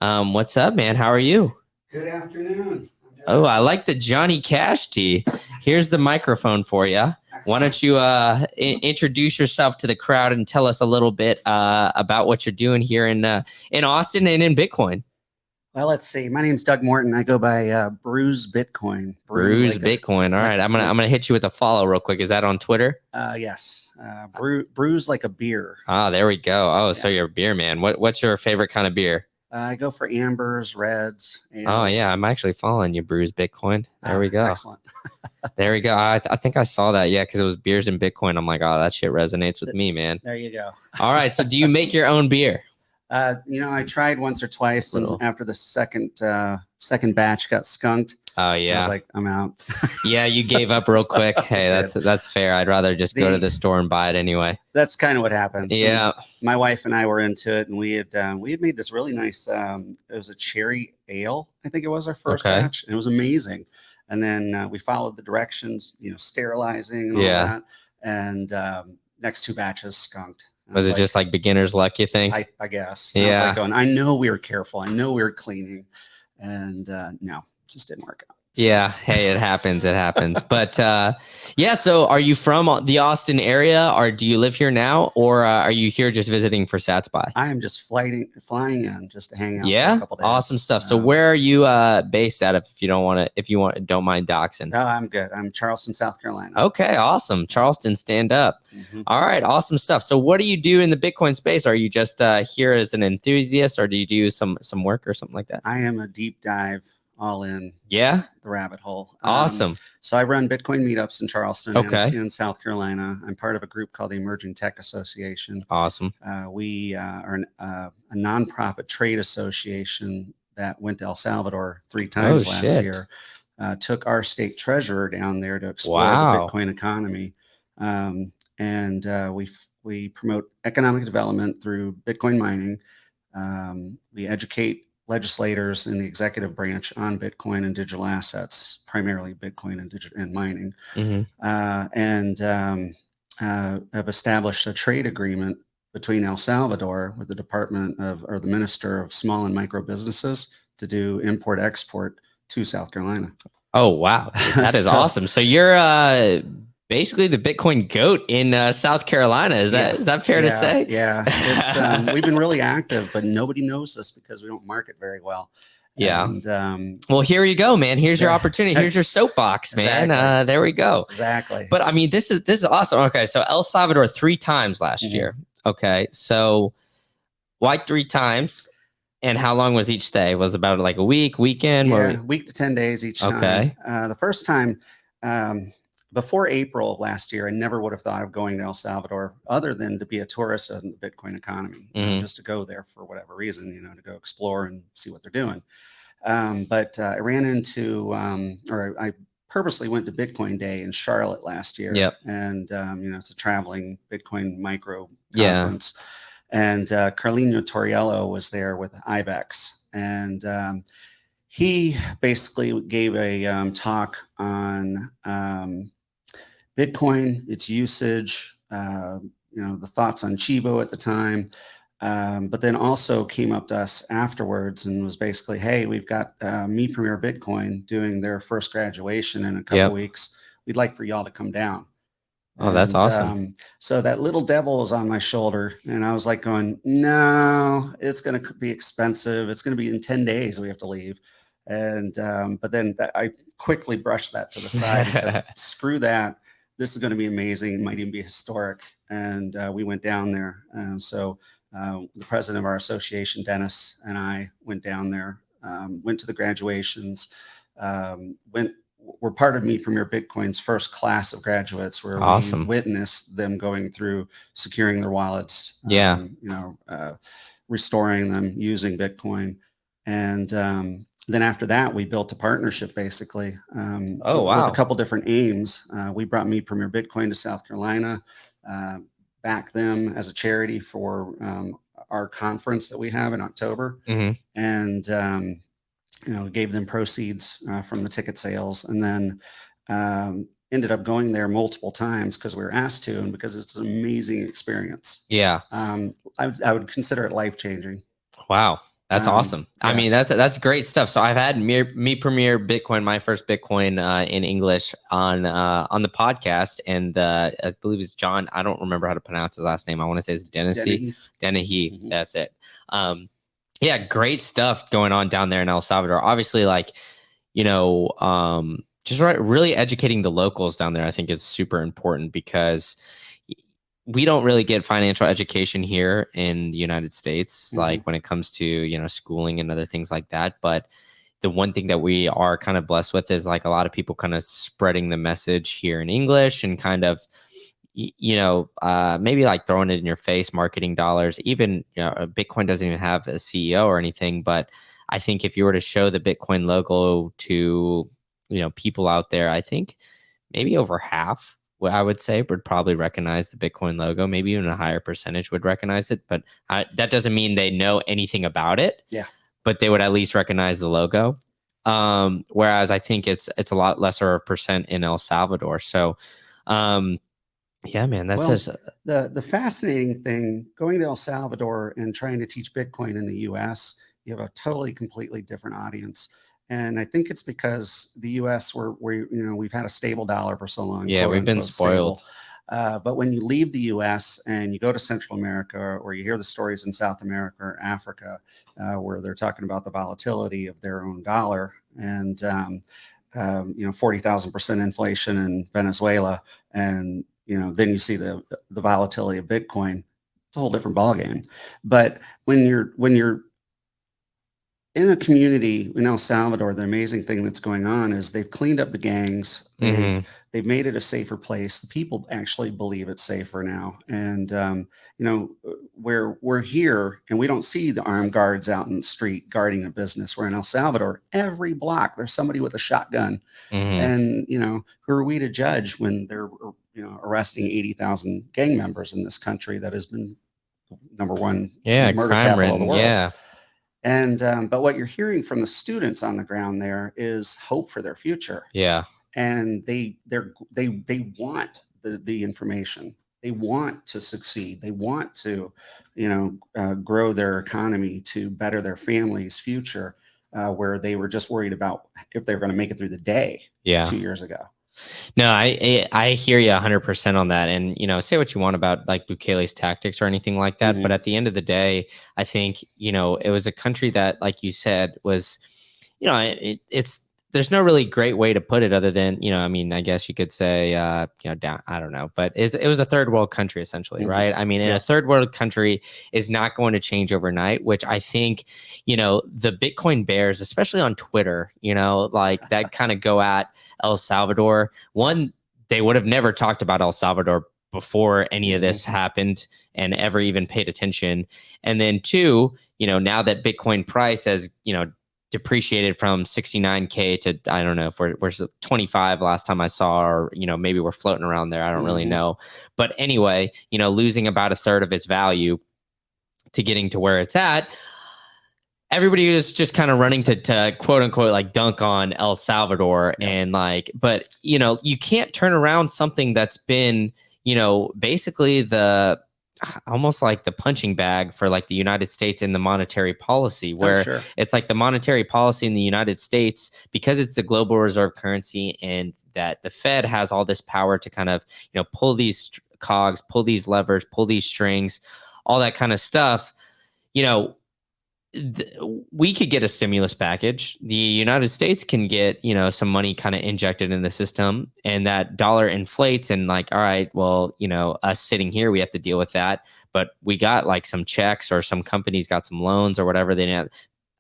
What's up, man? How are you? Good afternoon. Oh, I like the Johnny Cash tee. Here's the microphone for you. Why don't you introduce yourself to the crowd and tell us a little bit about what you're doing here in Austin and in Bitcoin? Well, let's see. My name's Doug Morton. I go by Bruise Bitcoin. Bruise Bitcoin. All right, I'm gonna hit you with a follow real quick. Is that on Twitter? Yes. Bruise like a beer. Ah, there we go. Oh, Yeah. so you're a beer man. What's your favorite kind of beer? I go for ambers, reds. Ales. Oh yeah, I'm actually following you, Bruise Bitcoin. There we go. Excellent. There we go. I think I saw that. Yeah, because it was beers and Bitcoin. I'm like, oh, that shit resonates with me, man. There you go. All right. So do you make your own beer? I tried once or twice, and after the second batch got skunked. Oh yeah, I was like, I'm out. Yeah, you gave up real quick. Hey, that's fair. I'd rather just go to the store and buy it anyway. That's kind of what happened. Yeah, so my wife and I were into it, and we had made this really nice. It was a cherry ale, I think it was our first batch, and it was amazing. And then we followed the directions, sterilizing and all that. And next two batches skunked. Was it just like beginner's luck, you think? I guess. Yeah. I was like going, I know we were careful. I know we were cleaning. And no, it just didn't work out. So. Yeah. Hey, it happens. It happens. But yeah. So are you from the Austin area, or do you live here now, or are you here just visiting for SatsBuy? I am just flying in just to hang out. Yeah. For a couple days. Awesome stuff. So where are you based out of, if you don't mind doxing? No, I'm good. I'm Charleston, South Carolina. Okay. Awesome. Charleston, stand up. Mm-hmm. All right. Awesome stuff. So what do you do in the Bitcoin space? Are you just here as an enthusiast, or do you do some work or something like that? I am a deep dive, all in. Yeah. The rabbit hole. Awesome. So I run Bitcoin meetups in Charleston and in South Carolina. I'm part of a group called the Emerging Tech Association. Awesome. We are a nonprofit trade association that went to El Salvador 3 times last year. Took our state treasurer down there to explore the Bitcoin economy. We promote economic development through Bitcoin mining. We educate legislators in the executive branch on Bitcoin and digital assets, primarily Bitcoin and mining, have established a trade agreement between El Salvador with the the Minister of Small and Micro Businesses to do import-export to South Carolina. Oh, wow. That is awesome. So you're basically the Bitcoin goat in South Carolina. Is that fair to say? Yeah. It's we've been really active, but nobody knows this because we don't market very well. Yeah. And, well, here you go, man. Here's your opportunity. Here's your soapbox, man. Exactly. There we go. Exactly. But I mean, this is awesome. Okay. So El Salvador 3 times last year. Okay. So why 3 times? And how long was each stay? Was it about like a weekend? Yeah, week to 10 days each time. Okay. The first time, before April of last year, I never would have thought of going to El Salvador other than to be a tourist in the Bitcoin economy, just to go there for whatever reason, to go explore and see what they're doing. But I ran into, I purposely went to Bitcoin Day in Charlotte last year. Yep. And, it's a traveling Bitcoin micro conference. Yeah. And Carlino Torriello was there with Ibex. And he basically gave a talk on Bitcoin, its usage, the thoughts on Chivo at the time, but then also came up to us afterwards and was basically, hey, we've got Me Premier Bitcoin doing their first graduation in a couple weeks. We'd like for y'all to come down. Oh, that's awesome. So that little devil was on my shoulder, and I was like going, no, it's going to be expensive. It's going to be in 10 days we have to leave. And but then I quickly brushed that to the side and said, screw that. This is going to be amazing. It might even be historic. And we went down there. So the president of our association, Dennis, and I went down there, went to the graduations, we're part of Me Premier Bitcoin's first class of graduates where we witnessed them going through securing their wallets, restoring them using Bitcoin. And then after that, we built a partnership basically with a couple different aims. We brought Me Premier Bitcoin to South Carolina, backed them as a charity for our conference that we have in October. And gave them proceeds from the ticket sales, and then ended up going there multiple times because we were asked to, and because it's an amazing experience. Yeah. I would consider it life-changing. Wow. That's awesome. I Yeah. mean, that's great stuff. So I've had me premiere Bitcoin, my first Bitcoin in English on the podcast, and I believe it's John. I don't remember how to pronounce his last name. I want to say it's Dennehy. Mm-hmm. That's it. Yeah, great stuff going on down there in El Salvador. Obviously, like, just really educating the locals down there, I think is super important because we don't really get financial education here in the United States, Mm-hmm. like when it comes to, schooling and other things like that. But the one thing that we are kind of blessed with is like a lot of people kind of spreading the message here in English and kind of, maybe like throwing it in your face, marketing dollars. Even, Bitcoin doesn't even have a CEO or anything, but I think if you were to show the Bitcoin logo to, people out there, I think maybe over half, what I would say, would probably recognize the Bitcoin logo. Maybe even a higher percentage would recognize it, but that doesn't mean they know anything about it. Yeah. But they would at least recognize the logo. Whereas I think it's a lot lesser percent in El Salvador. So, yeah, man, that's just the fascinating thing going to El Salvador and trying to teach Bitcoin in the US, you have a totally completely different audience. And I think it's because the US we've had a stable dollar for so long. Yeah, we've been spoiled. But when you leave the US and you go to Central America, or you hear the stories in South America or Africa, where they're talking about the volatility of their own dollar, and 40,000% inflation in Venezuela, and then you see the volatility of Bitcoin. It's a whole different ballgame. But when you're in a community in El Salvador, the amazing thing that's going on is they've cleaned up the gangs. They've made it a safer place. The people actually believe it's safer now. And where we're here and we don't see the armed guards out in the street guarding a business. Where in El Salvador, every block there's somebody with a shotgun. And who are we to judge when they're arresting 80,000 gang members in this country that has been number one murder capital of the world? Yeah. And but what you're hearing from the students on the ground there is hope for their future. Yeah. And they want the information. They want to succeed. They want to grow their economy to better their family's future, where they were just worried about if they were going to make it through the day 2 years ago. No, I hear you 100% on that. And, say what you want about like Bukele's tactics or anything like that. But at the end of the day, I think, it was a country that, like you said, was, there's no really great way to put it other than, I mean, I guess you could say, down, I don't know, but it was a third world country essentially, right? I mean, a third world country is not going to change overnight, which I think, the Bitcoin bears, especially on Twitter, like that kind of go at El Salvador. One, they would have never talked about El Salvador before any of this happened and ever even paid attention. And then two, now that Bitcoin price has, depreciated from 69K to, I don't know, if we're 25 last time I saw, or, maybe we're floating around there. I don't really know. But anyway, losing about a third of its value to getting to where it's at. Everybody was just kind of running to quote unquote like dunk on El Salvador and like, but you can't turn around something that's been, basically almost like the punching bag for like the United States in the monetary policy, where it's like the monetary policy in the United States, because it's the global reserve currency and that the Fed has all this power to kind of, pull these cogs, pull these levers, pull these strings, all that kind of stuff. We could get a stimulus package. The United States can get, some money kind of injected in the system, and that dollar inflates, and like, all right, well, us sitting here, we have to deal with that. But we got like some checks, or some companies got some loans or whatever. They didn't.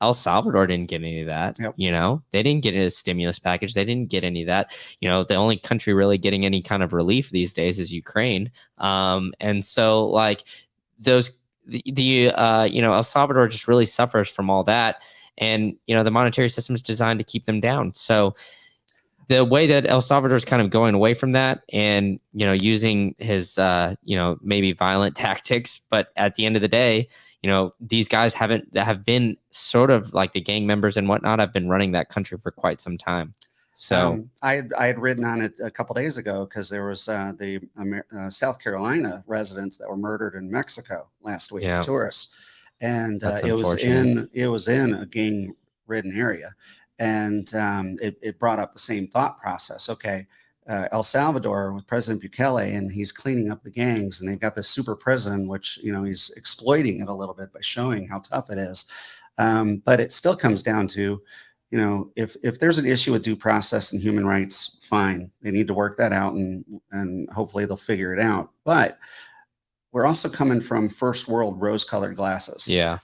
El Salvador didn't get any of that. They didn't get a stimulus package. They didn't get any of that. The only country really getting any kind of relief these days is Ukraine. And so like those, El Salvador just really suffers from all that, and the monetary system is designed to keep them down. So the way that El Salvador is kind of going away from that, and using his maybe violent tactics, but at the end of the day, these guys have been sort of like the gang members and whatnot, have been running that country for quite some time. So I had written on it a couple days ago, because there was the South Carolina residents that were murdered in Mexico last week, tourists. and That's it was unfortunate. in a gang ridden area, and it brought up the same thought process. Okay, El Salvador with President Bukele, and he's cleaning up the gangs, and they've got this super prison, which he's exploiting it a little bit by showing how tough it is. But it still comes down to, if there's an issue with due process and human rights, fine, they need to work that out, and hopefully they'll figure it out. But we're also coming from first world rose-colored glasses. Yeah.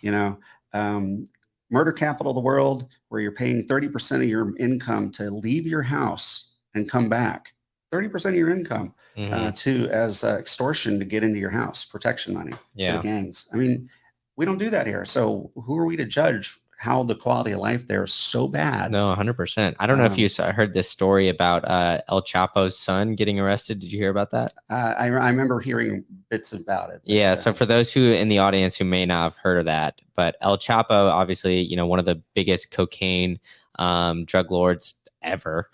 Murder capital of the world, where you're paying 30% of your income to leave your house and come back. 30% of your income as extortion to get into your house, protection money to the gangs. I mean, we don't do that here. So who are we to judge how the quality of life there is so bad? No, 100%. I don't know if you heard this story about El Chapo's son getting arrested. Did you hear about that? I remember hearing bits about it. But, yeah. So for those who in the audience who may not have heard of that, but El Chapo, obviously, one of the biggest cocaine drug lords ever.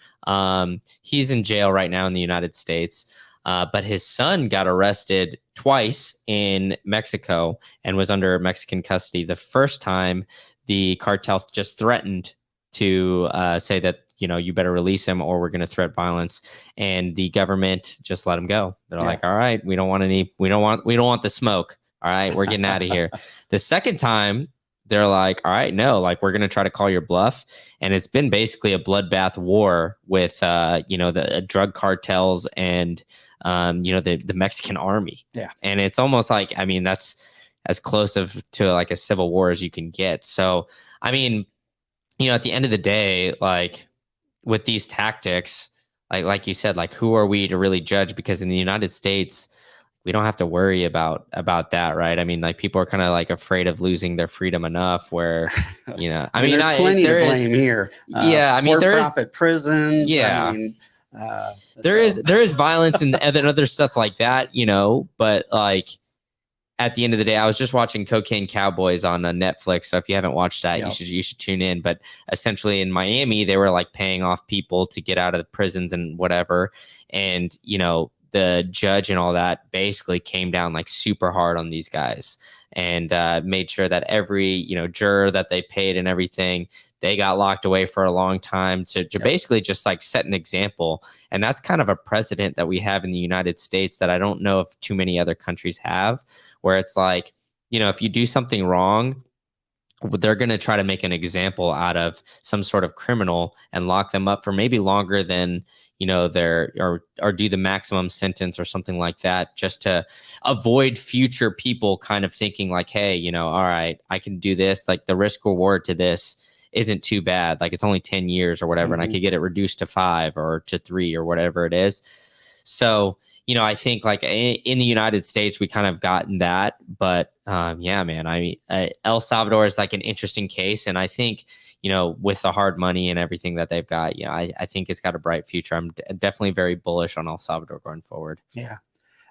He's in jail right now in the United States. But his son got arrested twice in Mexico and was under Mexican custody. The first time, the cartel just threatened to say that, you better release him or we're going to threat violence. And the government just let him go. They're like, all right, we don't want the smoke. All right, we're getting out of here. The second time, they're like, all right, no, like we're going to try to call your bluff. And it's been basically a bloodbath war with, the drug cartels and, the Mexican army. Yeah. And it's almost like, I mean, that's as close to like a civil war as you can get. So, I mean, at the end of the day, like with these tactics, like you said, like who are we to really judge? Because in the United States, we don't have to worry about that, right? I mean, like people are kind of like afraid of losing their freedom enough where, I mean, there's plenty to blame here. I mean, for-profit prisons. Yeah. I mean, there is violence and other stuff like that, but like at the end of the day, I was just watching Cocaine Cowboys on Netflix. So if you haven't watched that, you should tune in. But essentially in Miami, they were like paying off people to get out of the prisons and whatever. And, the judge and all that basically came down like super hard on these guys and made sure that every, juror that they paid and everything, they got locked away for a long time to basically just like set an example. And that's kind of a precedent that we have in the United States that I don't know if too many other countries have, where it's like, if you do something wrong, they're going to try to make an example out of some sort of criminal and lock them up for maybe longer than, or do the maximum sentence or something like that, just to avoid future people kind of thinking like, hey, all right, I can do this. Like the risk reward to this isn't too bad. Like it's only 10 years or whatever. And I could get it reduced to 5 or to 3 or whatever it is. So, I think like in the United States, we kind of gotten that. But yeah, man, I mean, El Salvador is like an interesting case. And I think, with the hard money and everything that they've got, I think it's got a bright future. I'm definitely very bullish on El Salvador going forward. Yeah.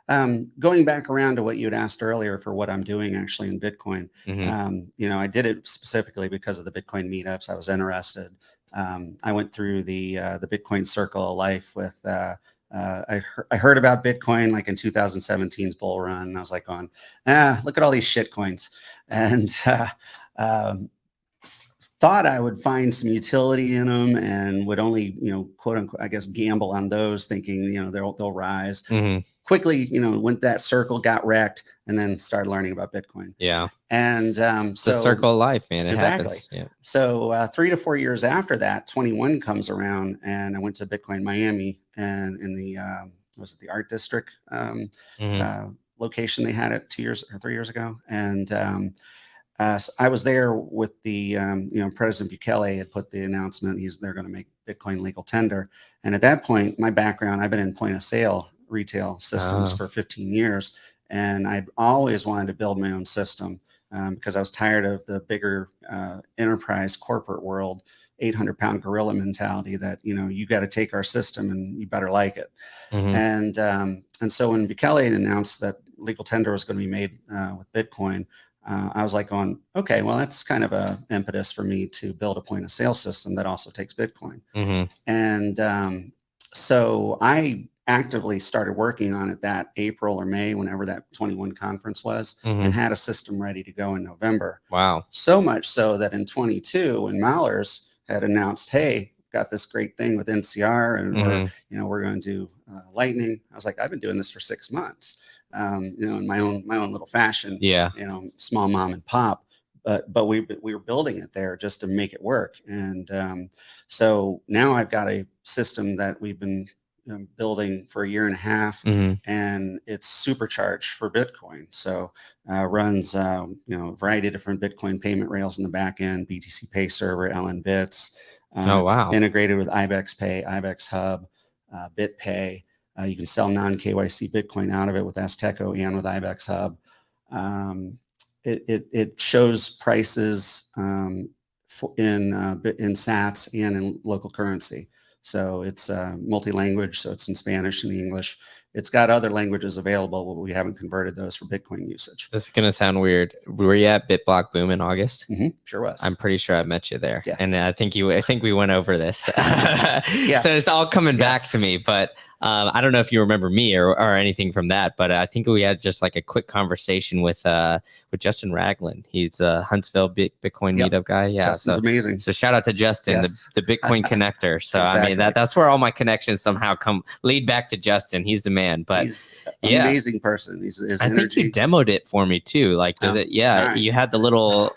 Going back around to what you had asked earlier for what I'm doing actually in Bitcoin, I did it specifically because of the Bitcoin meetups. I was interested. I went through the Bitcoin Circle of Life with. I heard about Bitcoin like in 2017's bull run, and I was like, look at all these shit coins, and thought I would find some utility in them and would only, quote unquote, I guess, gamble on those, thinking, they'll rise. Quickly, went that circle, got wrecked, and then started learning about Bitcoin. Yeah. And so the circle of life, man. It happens. Yeah. So 3 to 4 years after that, 21 comes around, and I went to Bitcoin Miami, and in the was it the Art District location they had it 2 years or 3 years ago, and so I was there with the President Bukele had put the announcement they're going to make Bitcoin legal tender, and at that point, my background, I've been in point of sale retail systems for 15 years. And I'd always wanted to build my own system because I was tired of the bigger enterprise corporate world, 800-pound gorilla mentality that, you got to take our system and you better like it. And so when Bukele announced that legal tender was going to be made with Bitcoin, I was like going, okay, well, that's kind of a impetus for me to build a point of sale system that also takes Bitcoin. And so I actively started working on it that April or May, whenever that 21 conference was, and had a system ready to go in November. Wow. So much so that in 22, when Mahlers had announced, hey, got this great thing with NCR, and we're going to do Lightning. I was like, I've been doing this for 6 months, in my own little fashion. Yeah. Small mom and pop. But we were building it there just to make it work. And so now I've got a system that we've been building for a year and a half, and it's supercharged for Bitcoin. So runs a variety of different Bitcoin payment rails in the back end, BTC Pay Server, LN Bits. It's integrated with IBEX Pay, IBEX Hub, BitPay. You can sell non-KYC Bitcoin out of it with Azteco and with IBEX Hub. It shows prices in sats and in local currency. So it's multi-language, so it's in Spanish and English. It's got other languages available, but we haven't converted those for Bitcoin usage. This is going to sound weird. Were you at BitBlock Boom in August? Sure was. I'm pretty sure I met you there. Yeah. And I think we went over this. Yes. So it's all coming back to me, but I don't know if you remember me or anything from that, but I think we had just like a quick conversation with Justin Ragland. He's a Huntsville Bitcoin meetup guy. Yeah. Justin's amazing. So shout out to Justin, the Bitcoin connector. So exactly. I mean, that's where all my connections somehow lead back to Justin. He's the man, but he's an amazing person. His I think you demoed it for me too. Like, does it? Yeah. Right. You had the little,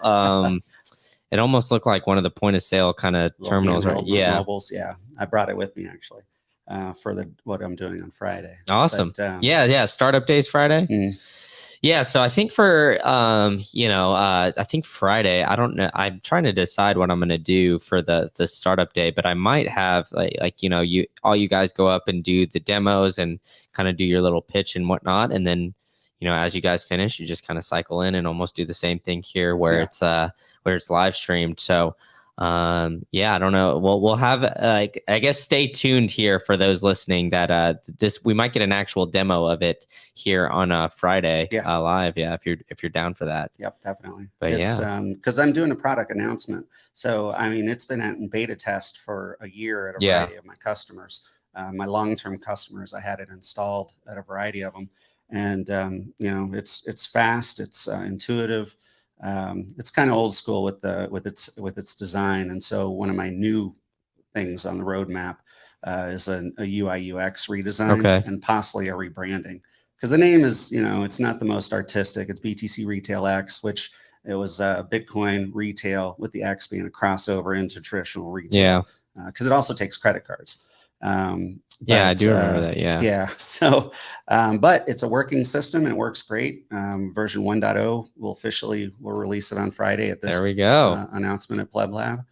it almost looked like one of the point of sale kind of terminals, right? Yeah. Mobiles. Yeah. I brought it with me actually. For what I'm doing on Friday. Awesome. But, yeah. Startup Days Friday. Yeah. So I think for, I think Friday, I don't know. I'm trying to decide what I'm going to do for the startup day, but I might have all you guys go up and do the demos and kind of do your little pitch and whatnot. And then, as you guys finish, you just kind of cycle in and almost do the same thing here where it's live streamed. So, I don't know. We'll have I guess stay tuned here for those listening that we might get an actual demo of it here on Friday live. Yeah, if you're down for that. Yep, definitely. But it's because I'm doing a product announcement. So I mean, it's been in beta test for a year at a variety of my customers. My long-term customers, I had it installed at a variety of them, and it's fast, it's intuitive. It's kind of old school with its design, and so one of my new things on the roadmap is a UI UX redesign and possibly a rebranding, because the name is it's not the most artistic. It's BTC Retail X, which it was Bitcoin retail with the X being a crossover into traditional retail. Because it also takes credit cards. I do remember that. Yeah. So, but it's a working system and it works great. Version 1.0 we'll release it on Friday at this there we go announcement at PlebLab.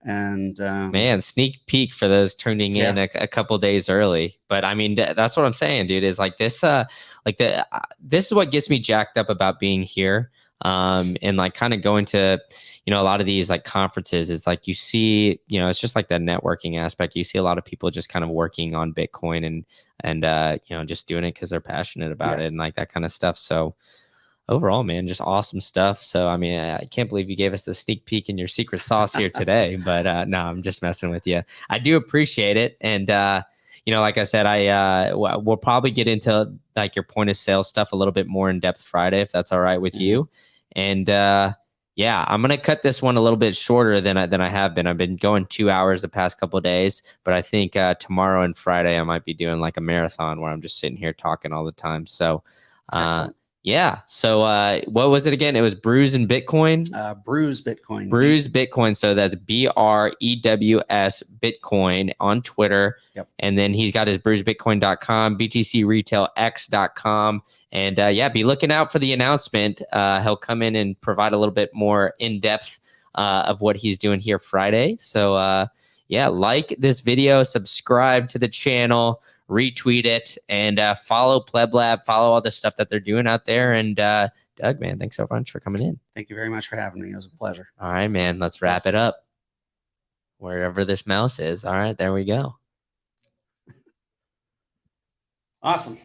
And man, sneak peek for those tuning in a couple days early. But I mean, that's what I'm saying, dude, is like this, this is what gets me jacked up about being here. And like kind of going to, a lot of these like conferences is like, you see, it's just like that networking aspect. You see a lot of people just kind of working on Bitcoin and just doing it because they're passionate about it and like that kind of stuff. So overall, man, just awesome stuff. So, I mean, I can't believe you gave us the sneak peek in your secret sauce here today, but no, I'm just messing with you. I do appreciate it. And, like I said, we'll probably get into like your point of sale stuff a little bit more in depth Friday, if that's all right with you. And I'm gonna cut this one a little bit shorter than I have been. I've been going 2 hours the past couple of days, but I think tomorrow and Friday I might be doing like a marathon where I'm just sitting here talking all the time. So, So what was it again? It was Brews and Bitcoin. Brews Bitcoin. Brews Bitcoin. So that's BREWS Bitcoin on Twitter. Yep. And then he's got his brewsbitcoin.com, btcretailx.com. And be looking out for the announcement. He'll come in and provide a little bit more in-depth of what he's doing here Friday. So like this video, subscribe to the channel, retweet it, and follow PlebLab, follow all the stuff that they're doing out there. And Doug, man, thanks so much for coming in. Thank you very much for having me. It was a pleasure. All right, man, let's wrap it up. Wherever this mouse is. All right, there we go. Awesome.